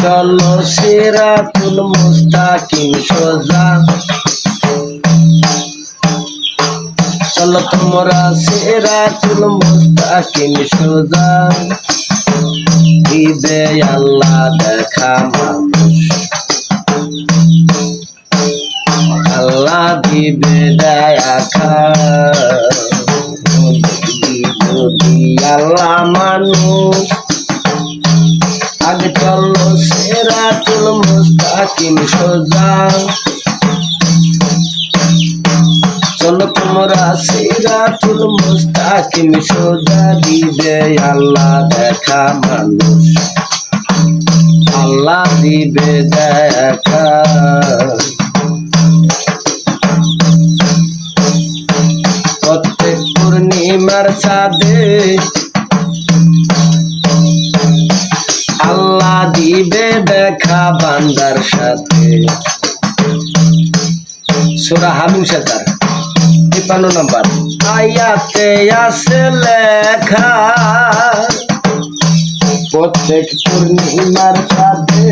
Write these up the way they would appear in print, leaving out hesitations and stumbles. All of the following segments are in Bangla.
চলো সিরাতুল মুস্তাকিম সোজা, চলো তোমরা সিরাতুল মুস্তাকিম সোজা, দিবে আল্লাহ দেখা মানুষ, আল্লাহ দিবে দেখা যদি আল্লাহ মানুষ। আগে চলো সিরাতুল মুস্তাকিম সোজা, চলো তোমরা সিরাতুল মুস্তাকিম সোজা, দিবে আল্লাহ দেখা মানুষ, আল্লাহ দিবে দেখা। প্রত্যেক পূর্ণিমার চাঁদে আল্লাহ দিবে দেখা বান্দার সাথে। সূরা হামিম 53 নম্বর আয়াতে আছে লেখা, প্রত্যেক পূর্ণিমার চাঁদে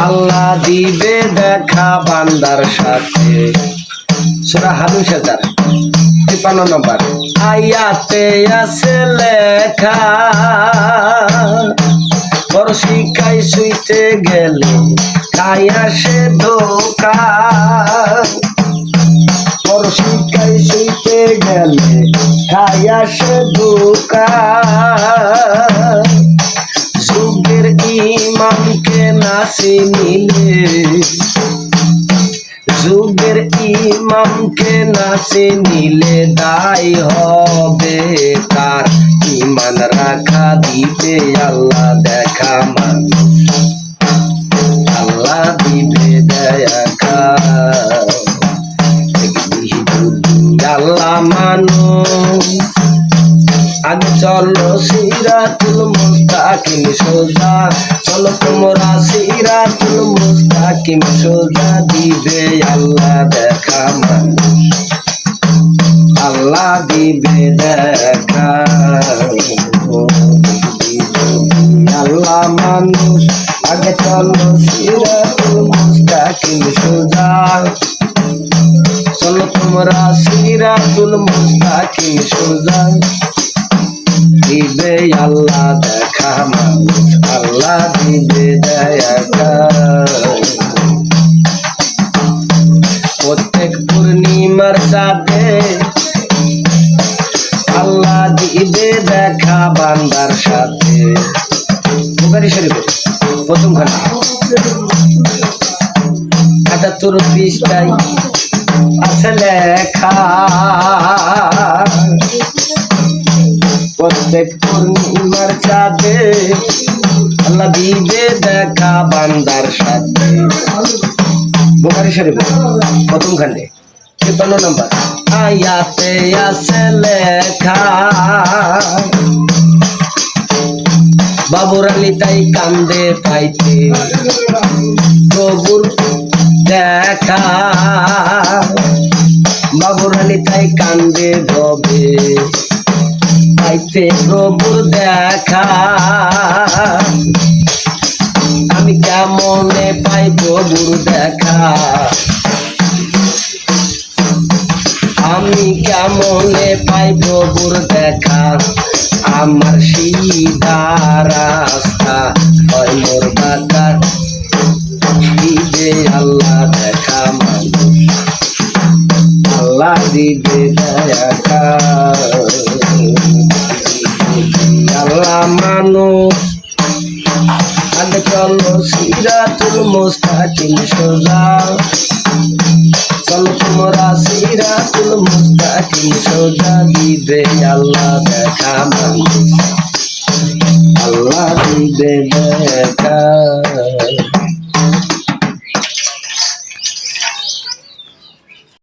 আল্লাহ দিবে দেখা বান্দার সাথে। সূরা হামিম 53 নম্বর আয়াতে আছে লেখা, বর্ষিকায় শুইতে গেলে খাই আসে ধোকা, বর্ষিকায় শুইতে গেলে খাই আসে ধোকা। যুগের ইমামকে না চিনিলে, যুগের ইমামকে না চিনিলে দায় হবে কার, ইমান রাখা দিবে আল্লাহ দেখা মানুষ, আল্লাহ দিবে দেখা আল্লাহ মানুষ। আগে চলো সিরাতুল মুস্তাকিম সোজা, চলো তোমরা সিরাতুল মুস্তাকিম সোজা, দিবে আল্লাহ দেখা মানুষ, আল্লাহ দিবে দেখা আল্লাহ মানুষ। আগে চলো সিরাতুল মুস্তাকিম সোজা, চলো তোমরা সিরাতুল মুস্তাকিম সোজা, দিবে আল্লাহ দেখা মানুষ, আল্লাহ দিবে দেখা। প্রত্যেক পূর্ণিমার চাঁদে আল্লাহ দিবে দেখা বান্দার সাথে। বুখারী শরীফের প্রথম খণ্ড ৭৮ পৃষ্ঠায় আছে লেখা, প্রত্যেক পূর্ণিমার চাঁদে আল্লাহ দিবে দেখা বান্দার সাথে। বুখারী শরীফের প্রথম খণ্ডে ৫৩ নম্বর আয়াতে আছে লেখা, বাবুর আলী তাই কান্দে পাইতে প্রভুর দেখা, বাবুর আলী তাই কান্দে ভবে পাইতে প্রভুর দেখা। আমি কেমনে পাই প্রভুর দেখা, আমি কেমনে পাই প্রভুর দেখা, আমার সিধা রাস্তা হয় মোর বাঁকা, দিবে আল্লাহ দেখা মানুষ, আল্লাহ দিবে দেখা আল্লাহ মানুষ। আগে চলো সিরাতুল মুস্তাকিম সোজা, চলো তোমরা সিরাতুল মুস্তাকিম সোজা, দিবে আল্লাহ দেখা মানুষ,